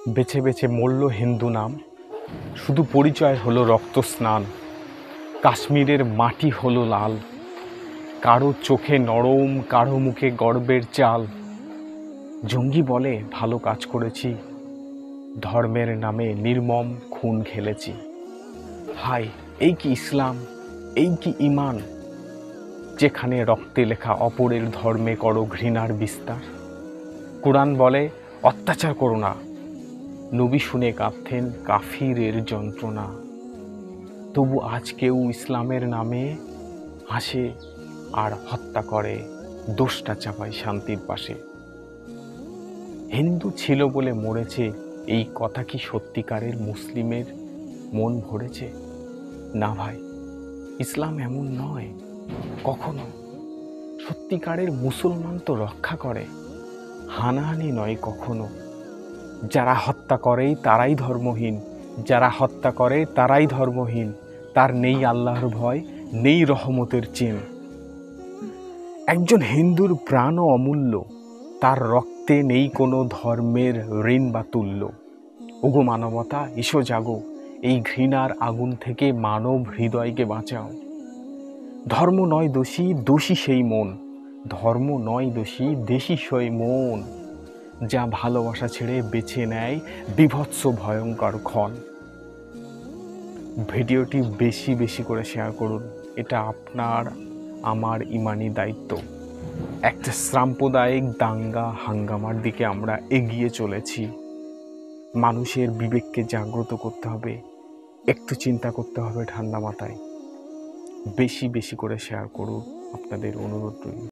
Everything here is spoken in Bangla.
বেছে বেছে মরল হিন্দু নাম, শুধু পরিচয় হলো রক্ত স্নান। কাশ্মীরের মাটি হলো লাল, কারো চোখে নরম, কারো মুখে গর্বের চাল। জঙ্গি বলে ভালো কাজ করেছি, ধর্মের নামে নির্মম খুন খেলেছি। হায়, এই কি ইসলাম, এই কি ঈমান, যেখানে রক্তে লেখা অপরের ধর্মে করো ঘৃণার বিস্তার। কোরআন বলে অত্যাচার করো না, নবী শুনে কাঁদতেন কাফিরের যন্ত্রণা। তবু আজ কেউ ইসলামের নামে হাসে আর হত্যা করে, দোষটা চাপায় শান্তির পাশে। হিন্দু ছিল বলে মরেছে, এই কথা কি সত্যিকারের মুসলিমের মন ভরেছে? না ভাই, ইসলাম এমন নয় কখনো। সত্যিকারের মুসলমান তো রক্ষা করে, হানাহানি নয় কখনো। যারা হত্যা করে তারাই ধর্মহীন, যারা হত্যা করে তারাই ধর্মহীন। তার নেই আল্লাহর ভয়, নেই রহমতের চিন। একজন হিন্দুর প্রাণও অমূল্য, তার রক্তে নেই কোনো ধর্মের ঋণ বা তুল্য। ওগো মানবতা, এসো জাগো, এই ঘৃণার আগুন থেকে মানব হৃদয়কে বাঁচাও। ধর্ম নয় দোষী, দোষী সেই মন। ধর্ম নয় দোষী, দেশী সেই মন, যা ভালোবাসা ছেড়ে বেছে নেয় বীভৎস ভয়ঙ্কর ক্ষণ। ভিডিওটি বেশি বেশি করে শেয়ার করুন, এটা আপনার আমার ইমানি দায়িত্ব। একটা সাম্প্রদায়িক দাঙ্গা হাঙ্গামার দিকে আমরা এগিয়ে চলেছি। মানুষের বিবেককে জাগ্রত করতে হবে, একটু চিন্তা করতে হবে ঠান্ডা মাথায়। বেশি বেশি করে শেয়ার করুন, আপনাদের অনুরোধ রইল।